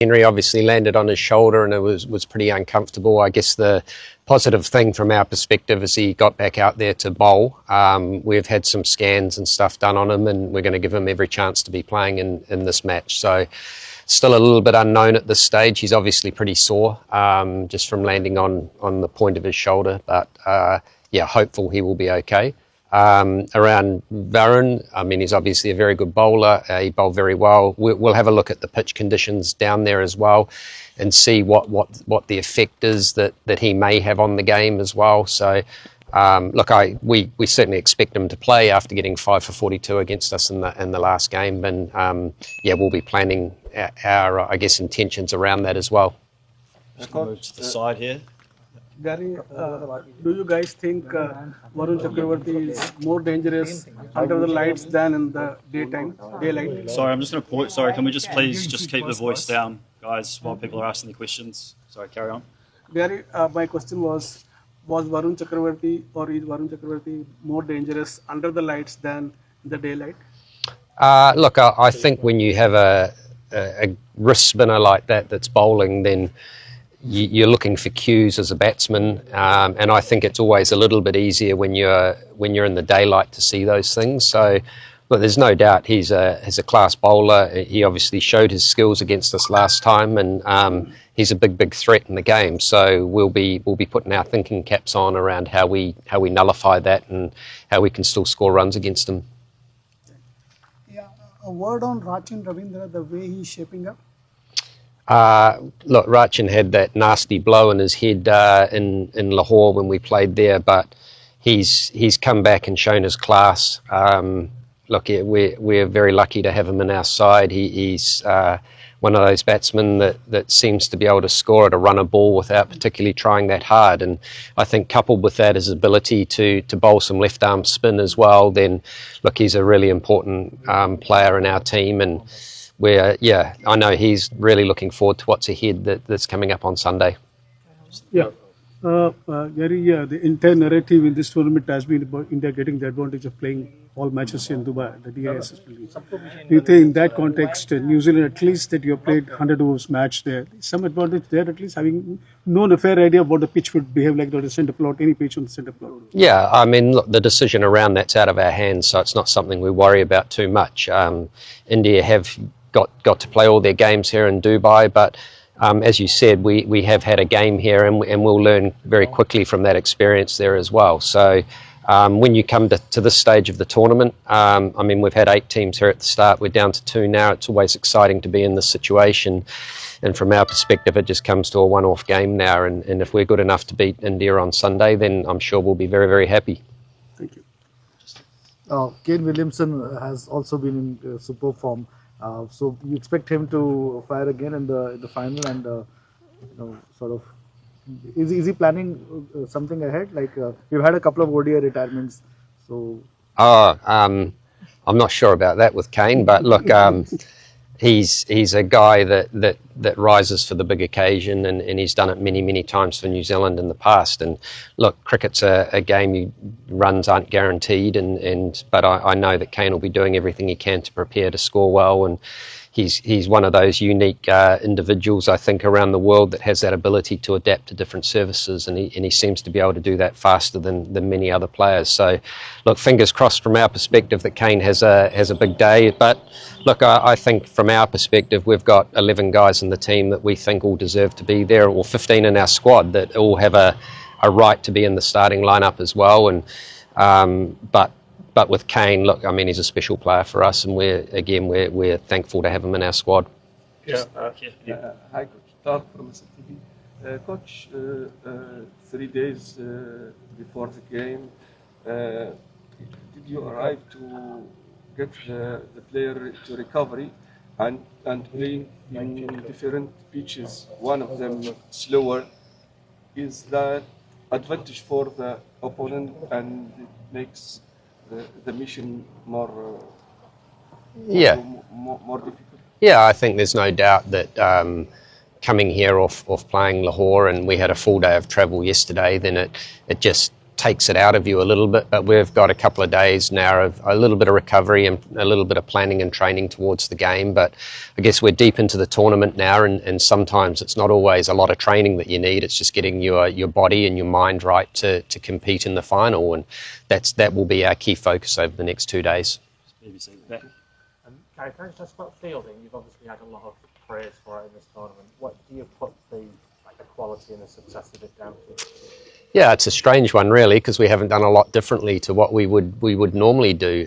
Henry obviously landed on his shoulder and it was pretty uncomfortable. I guess the positive thing from our perspective is he got back out there to bowl. We've had some scans and stuff done on him and we're going to give him every chance to be playing in this match. So still a little bit unknown at this stage. He's obviously pretty sore just from landing on the point of his shoulder, but yeah, hopeful he will be okay. Around Varun, I mean, he's obviously a very good bowler. He bowled very well. We'll have a look at the pitch conditions down there as well and see what the effect is that he may have on the game as well. So, look, we certainly expect him to play after getting 5 for 42 against us in the last game. And, yeah, we'll be planning our I guess, intentions around that as well. Just move to the side here. Gary, do you guys think Varun Chakravarti is more dangerous under the lights than in the daylight? Sorry, I'm just going to pause. Sorry, can we just please just keep the voice down, guys, while people are asking the questions? Sorry, carry on. Gary, my question was Varun Chakravarti or is Varun Chakravarti more dangerous under the lights than in the daylight? Look, I think when you have a wrist spinner like that's bowling, then you're looking for cues as a batsman, and I think it's always a little bit easier when you're in the daylight to see those things. So, look, there's no doubt he's a class bowler. He obviously showed his skills against us last time, and he's a big threat in the game. So we'll be putting our thinking caps on around how we nullify that and how we can still score runs against him. Yeah, a word on Rachin Ravindra, the way he's shaping up. Look, Rachin had that nasty blow in his head in Lahore when we played there, but he's come back and shown his class. Look, we're very lucky to have him in our side. He's one of those batsmen that seems to be able to score at a runner ball without particularly trying that hard. And I think coupled with that, his ability to bowl some left arm spin as well, then look, he's a really important player in our team. And yeah, I know he's really looking forward to what's ahead that's coming up on Sunday. Yeah. Gary, the entire narrative in this tournament has been about India getting the advantage of playing all matches in Dubai, the DIS. Do you think in that context, New Zealand, at least that you have played 100 overs match there, some advantage there, at least having known a fair idea of what the pitch would behave like on the centre plot, any pitch on the centre plot? Yeah, I mean, look, the decision around that's out of our hands, so it's not something we worry about too much. India have got to play all their games here in Dubai, but as you said, we have had a game here and we'll learn very quickly from that experience there as well. So when you come to this stage of the tournament, I mean, we've had 8 teams here at the start, we're down to 2 now. It's always exciting to be in this situation, and from our perspective it just comes to a one-off game now, and if we're good enough to beat India on Sunday, then I'm sure we'll be very happy. Thank you. Kane Williamson has also been in superb form. So you expect him to fire again in the final, and sort of is he planning something ahead? Like we've had a couple of ODI retirements, so. I'm not sure about that with Kane, but look, he's a guy that rises for the big occasion, and he's done it many times for New Zealand in the past. And look, cricket's a game runs aren't guaranteed, but I know that Kane will be doing everything he can to prepare to score well, and he's one of those unique individuals, I think, around the world that has that ability to adapt to different services, and he seems to be able to do that faster than many other players. So, look, fingers crossed from our perspective that Kane has a big day. But look, I think from our perspective, we've got 11 guys in the team that we think all deserve to be there, or 15 in our squad that all have a right to be in the starting lineup as well. And but with Kane, look, I mean, he's a special player for us, and we're thankful to have him in our squad. Yeah. Hi, Coach. Tark from SLTV. Coach, 3 days before the game, did you arrive to get the player to recovery and playing in different pitches, one of them slower? Is that advantage for the opponent and it makes the mission more difficult? Yeah, I think there's no doubt that coming here off playing Lahore, and we had a full day of travel yesterday, then it just takes it out of you a little bit, but we've got a couple of days now of a little bit of recovery and a little bit of planning and training towards the game. But I guess we're deep into the tournament now, and sometimes it's not always a lot of training that you need. It's just getting your body and your mind right to compete in the final, and that will be our key focus over the next 2 days. BBC back. Gary, can I just about fielding? You've obviously had a lot of praise for it in this tournament. What do you put the quality and the success of it down to? Yeah, it's a strange one really, because we haven't done a lot differently to what we would normally do.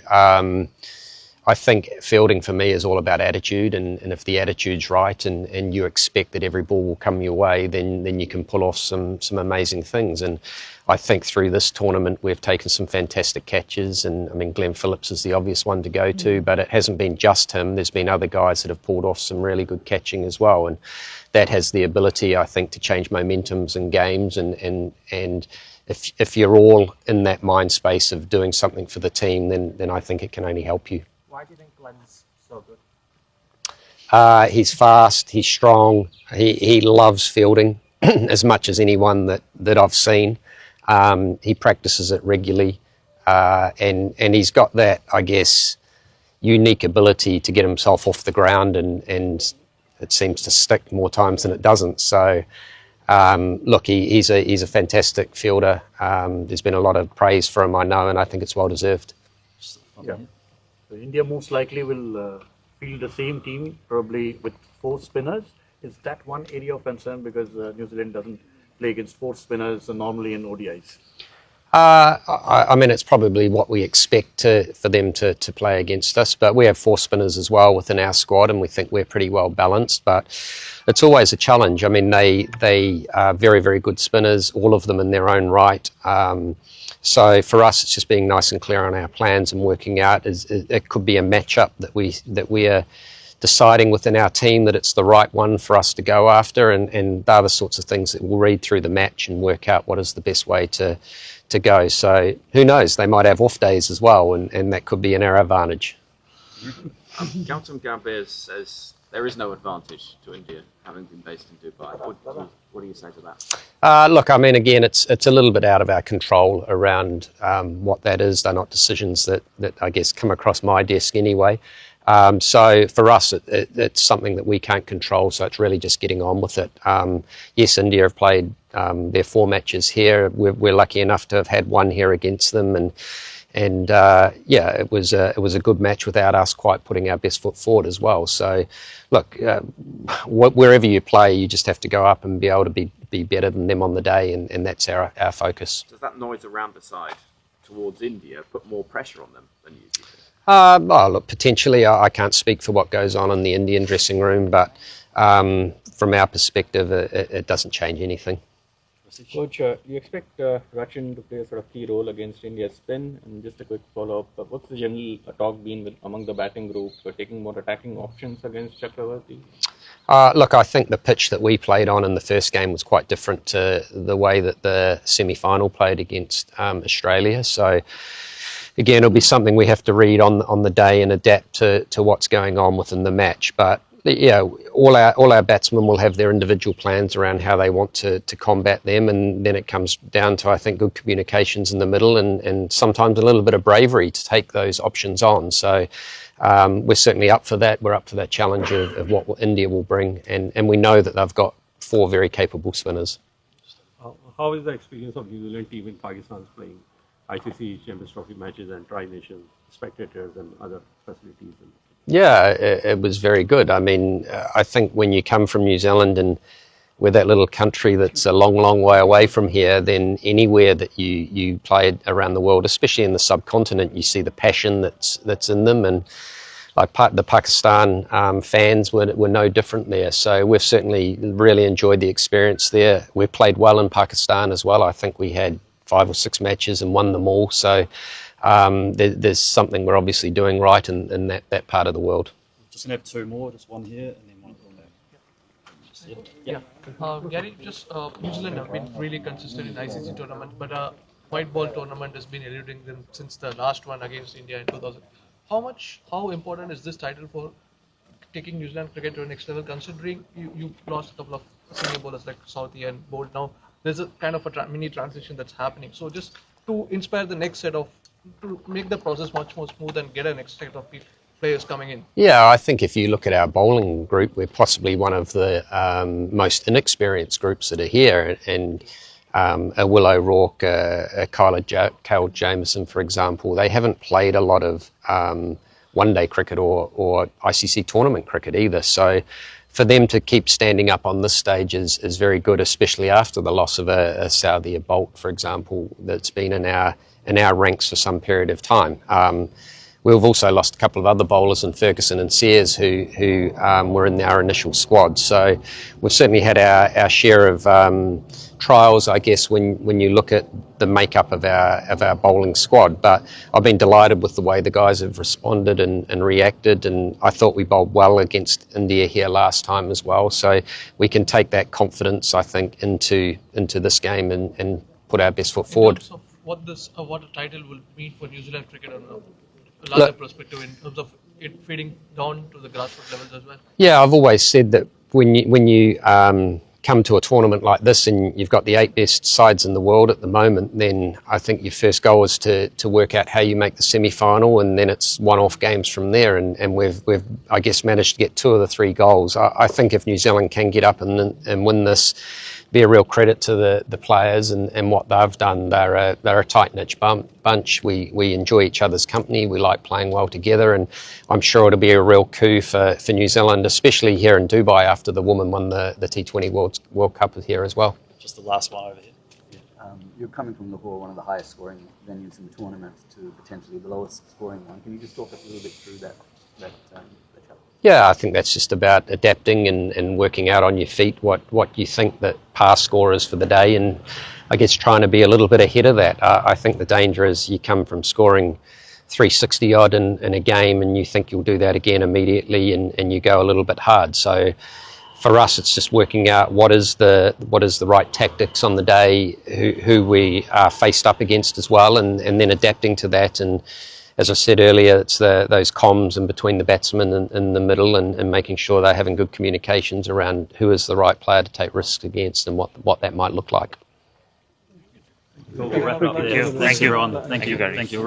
I think fielding for me is all about attitude, and if the attitude's right and you expect that every ball will come your way, then you can pull off some amazing things. And I think through this tournament we've taken some fantastic catches, and I mean Glenn Phillips is the obvious one to go to, but it hasn't been just him. There's been other guys that have pulled off some really good catching as well, and that has the ability, I think, to change momentums in games, and if you're all in that mind space of doing something for the team, then I think it can only help you. Why do you think Glenn's so good? He's fast, he's strong, he loves fielding as much as anyone that I've seen. He practices it regularly, and he's got that, I guess, unique ability to get himself off the ground, and it seems to stick more times than it doesn't. So look, he's a fantastic fielder. There's been a lot of praise for him, I know, and I think it's well deserved. Yeah. So India most likely will field the same team, probably with 4 spinners. Is that one area of concern, because New Zealand doesn't play against 4 spinners normally in ODIs? I mean, it's probably what we expect for them to play against us, but we have 4 spinners as well within our squad, and we think we're pretty well balanced, but it's always a challenge. I mean, they are very, very good spinners, all of them in their own right. So for us, it's just being nice and clear on our plans and working out. It could be a matchup that we are deciding within our team that it's the right one for us to go after, and they're the sorts of things that we'll read through the match and work out what is the best way to go. So who knows, they might have off days as well, and that could be in our advantage. Gautam Gambhir says there is no advantage to India having been based in Dubai. What do you say to that? Look, I mean, again, it's a little bit out of our control around what that is. They're not decisions that I guess come across my desk anyway. So for us, it's something that we can't control, so it's really just getting on with it. Yes, India have played their 4 matches here. We're lucky enough to have had 1 here against them, and yeah, it was a good match without us quite putting our best foot forward as well. So look, wherever you play, you just have to go up and be able to be better than them on the day, and that's our focus. Does that noise around the side towards India put more pressure on them than you do? Oh, look, potentially. I can't speak for what goes on in the Indian dressing room, but from our perspective, it doesn't change anything. Coach, you expect Rachin to play a sort of key role against India's spin? And just a quick follow-up, what's the general talk been among the batting group, taking more attacking options against Chakravarti? Look, I think the pitch that we played on in the first game was quite different to the way that the semi-final played against Australia. So again, it'll be something we have to read on the day and adapt to what's going on within the match. But yeah, all our batsmen will have their individual plans around how they want to combat them, and then it comes down to, I think, good communications in the middle, and sometimes a little bit of bravery to take those options on. So we're certainly up for that. We're up for that challenge of what India will bring, and we know that they've got 4 very capable spinners. How is the experience of New Zealand team in Pakistan playing ICC Champions Trophy matches and Tri-Nation spectators and other facilities? Yeah, it was very good. I mean, I think when you come from New Zealand and we're that little country that's a long, long way away from here, then anywhere that you play around the world, especially in the subcontinent, you see the passion that's in them, and like the Pakistan fans were no different there. So we've certainly really enjoyed the experience there. We played well in Pakistan as well. I think we had 5 or 6 matches and won them all. So there's something we're obviously doing right in that part of the world. Just gonna have 2 more, just one here and then one at the back. Yeah. Gary, just New Zealand have been really consistent in ICC tournament, but white ball tournament has been eluding them since the last one against India in 2000. How important is this title for taking New Zealand cricket to the next level, considering you lost a couple of senior bowlers like Southee and Bolt? Now there's a kind of a mini transition that's happening. So just to inspire the next set of, to make the process much more smooth and get a next set of players coming in? Yeah, I think if you look at our bowling group, we're possibly one of the most inexperienced groups that are here. And a Will O'Rourke, a Kyle Jamieson, for example, they haven't played a lot of one-day cricket or ICC tournament cricket either. So for them to keep standing up on this stage is very good, especially after the loss of a Southia Bolt, for example, that's been in our ranks for some period of time. We've also lost a couple of other bowlers in Ferguson and Sears who were in our initial squad. So we've certainly had our share of trials, I guess, when you look at the makeup of our bowling squad. But I've been delighted with the way the guys have responded and reacted, and I thought we bowled well against India here last time as well. So we can take that confidence, I think, into this game and put our best foot forward. In terms of what a title will mean for New Zealand cricket on a larger perspective, in terms of it feeding down to the grassroots levels as well? Yeah, I've always said that when you come to a tournament like this and you've got the 8 best sides in the world at the moment, then I think your first goal is to work out how you make the semi-final, and then it's one-off games from there. And we've I guess managed to get 2 of the 3 goals. I think if New Zealand can get up and win this, be a real credit to the players and what they've done. They're a tight-knit bunch. We enjoy each other's company. We like playing well together, and I'm sure it'll be a real coup for New Zealand, especially here in Dubai after the women won the T20 World Cup here as well. Just the last one over here. You're coming from Lahore, one of the highest scoring venues in the tournament, to potentially the lowest scoring one. Can you just talk us a little bit through that challenge? Yeah, I think that's just about adapting and working out on your feet what you think that par score is for the day, and I guess trying to be a little bit ahead of that. I think the danger is you come from scoring 360 odd in a game and you think you'll do that again immediately, and you go a little bit hard. So for us, it's just working out what is the right tactics on the day, who we are faced up against as well, and then adapting to that. And as I said earlier, it's those comms in between the batsmen and in the middle, and making sure they're having good communications around who is the right player to take risks against and what that might look like. We'll wrap it up there. Thank you, everyone. Thank you.